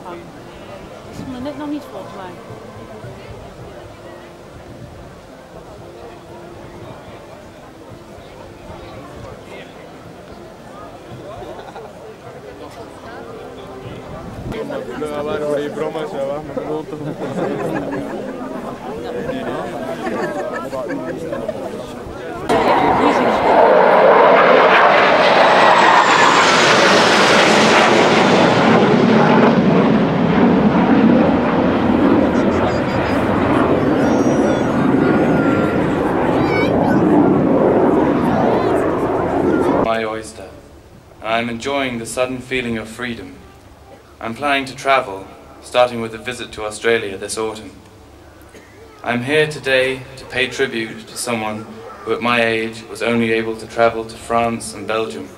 van. Dat is me net nog niet volgens mij. My oyster. I'm enjoying the sudden feeling of freedom. I'm planning to travel, starting with a visit to Australia this autumn. I'm here today to pay tribute to someone who at my age was only able to travel to France and Belgium.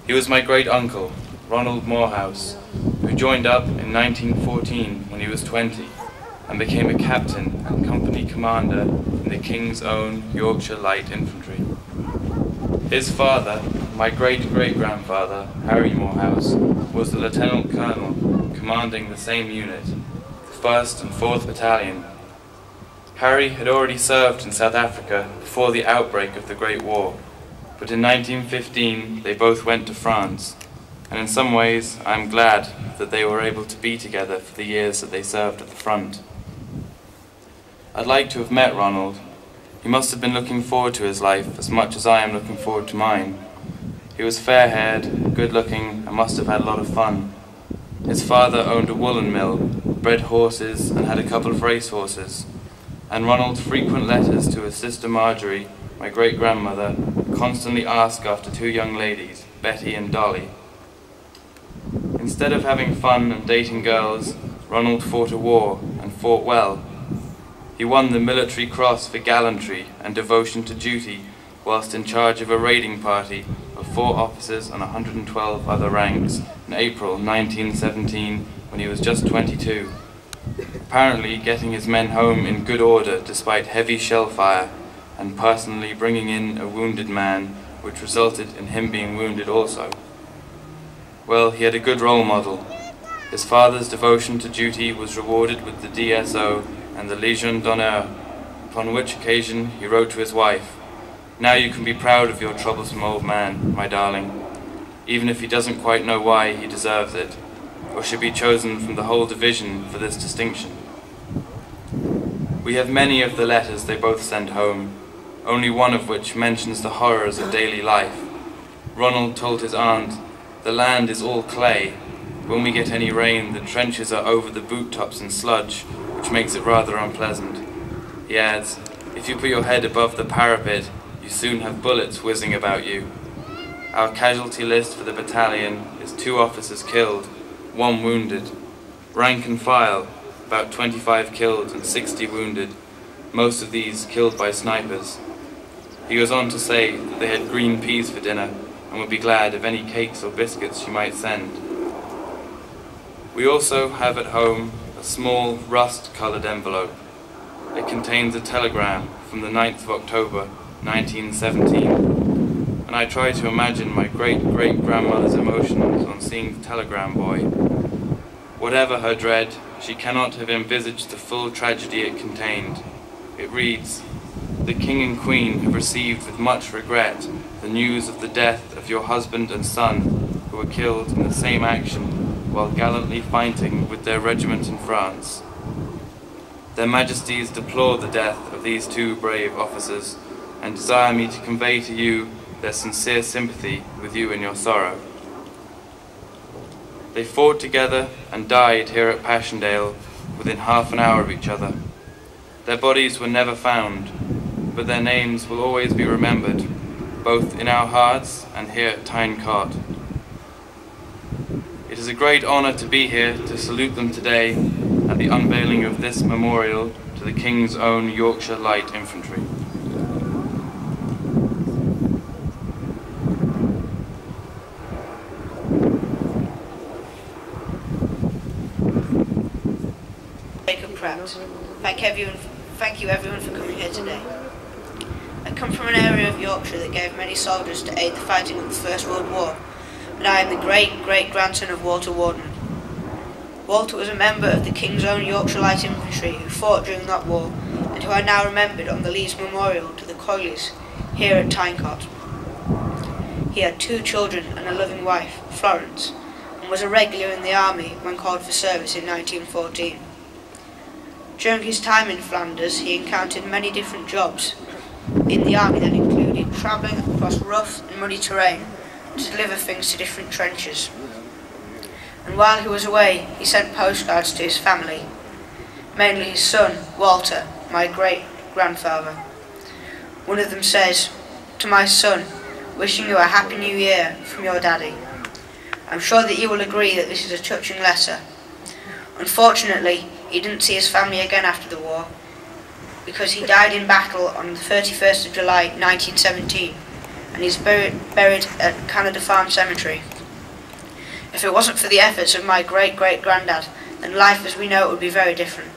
He was my great uncle, Ronald Morehouse, who joined up in 1914 when he was 20 and became a captain and company commander in the King's Own Yorkshire Light Infantry. His father, my great-great-grandfather, Harry Morehouse, was the Lieutenant Colonel commanding the same unit, the 1st and 4th Battalion. Harry had already served in South Africa before the outbreak of the Great War, but in 1915 they both went to France, and in some ways I am glad that they were able to be together for the years that they served at the front. I'd like to have met Ronald. He must have been looking forward to his life as much as I am looking forward to mine. He was fair-haired, good-looking, and must have had a lot of fun. His father owned a woolen mill, bred horses, and had a couple of racehorses. And Ronald's frequent letters to his sister Marjorie, my great-grandmother, constantly asked after two young ladies, Betty and Dolly. Instead of having fun and dating girls, Ronald fought a war, and fought well. He won the Military Cross for gallantry and devotion to duty whilst in charge of a raiding party of 4 officers and 112 other ranks in April 1917 when he was just 22, apparently getting his men home in good order despite heavy shell fire and personally bringing in a wounded man, which resulted in him being wounded also. Well, he had a good role model. His father's devotion to duty was rewarded with the DSO and the Légion d'honneur, upon which occasion he wrote to his wife, "Now you can be proud of your troublesome old man, my darling, even if he doesn't quite know why he deserves it, or should be chosen from the whole division for this distinction." We have many of the letters they both sent home, only one of which mentions the horrors of daily life. Ronald told his aunt, "The land is all clay. When we get any rain, the trenches are over the boot tops in sludge, which makes it rather unpleasant." He adds, "If you put your head above the parapet, you soon have bullets whizzing about you." Our casualty list for the battalion is 2 officers killed, 1 wounded. Rank and file, about 25 killed and 60 wounded, most of these killed by snipers. He goes on to say that they had green peas for dinner and would be glad of any cakes or biscuits she might send. We also have at home a small rust-coloured envelope. It contains a telegram from the 9th of October 1917, and I try to imagine my great-great-grandmother's emotions on seeing the telegram boy. Whatever her dread, she cannot have envisaged the full tragedy it contained. It reads, "The King and Queen have received with much regret the news of the death of your husband and son, who were killed in the same action while gallantly fighting with their regiment in France. Their Majesties deplore the death of these 2 brave officers and desire me to convey to you their sincere sympathy with you in your sorrow. They fought together and died here at Passchendaele within half an hour of each other. Their bodies were never found, but their names will always be remembered, both in our hearts and here at Tyne Cot. It is a great honour to be here to salute them today at the unveiling of this memorial to the King's Own Yorkshire Light Infantry." Thank you everyone for coming here today. I come from an area of Yorkshire that gave many soldiers to aid the fighting of the First World War, and I am the great-great-grandson of Walter Warden. Walter was a member of the King's Own Yorkshire Light Infantry who fought during that war and who are now remembered on the Leeds Memorial to the Coyleys here at Tyne Cot. He had 2 children and a loving wife, Florence, and was a regular in the army when called for service in 1914. During his time in Flanders, he encountered many different jobs in the army that included travelling across rough and muddy terrain to deliver things to different trenches. And while he was away, he sent postcards to his family, mainly his son, Walter, my great-grandfather. One of them says, "To my son, wishing you a happy new year from your daddy. I'm sure that you will agree that this is a touching letter. Unfortunately, he didn't see his family again after the war, because he died in battle on the 31st of July 1917, and he's buried at Canada Farm Cemetery. If it wasn't for the efforts of my great-great-granddad, then life as we know it would be very different.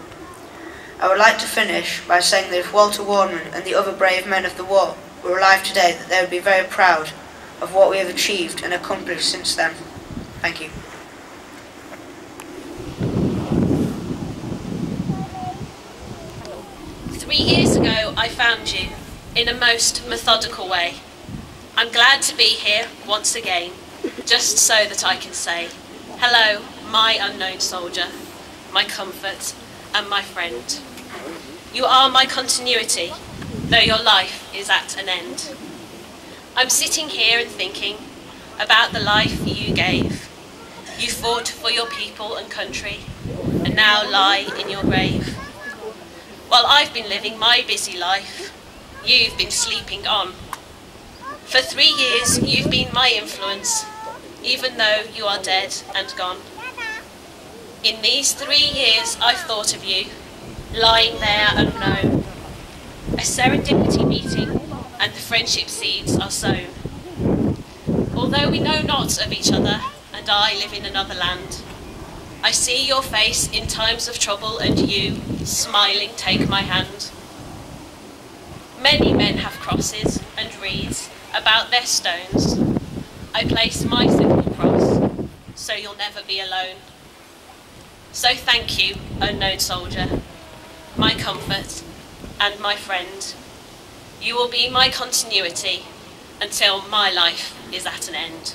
I would like to finish by saying that if Walter Warman and the other brave men of the war were alive today, that they would be very proud of what we have achieved and accomplished since then. Thank you." "3 years ago I found you, in a most methodical way. I'm glad to be here once again, just so that I can say, hello, my unknown soldier, my comfort and my friend. You are my continuity, though your life is at an end. I'm sitting here and thinking about the life you gave. You fought for your people and country, and now lie in your grave. While I've been living my busy life, you've been sleeping on. For 3 years you've been my influence, even though you are dead and gone. In these 3 years I've thought of you, lying there unknown. A serendipity meeting, and the friendship seeds are sown. Although we know not of each other, and I live in another land, I see your face in times of trouble, and you, smiling, take my hand. Many men have crosses and wreaths about their stones. I place my simple cross, so you'll never be alone. So thank you, unknown soldier, my comfort and my friend. You will be my continuity until my life is at an end."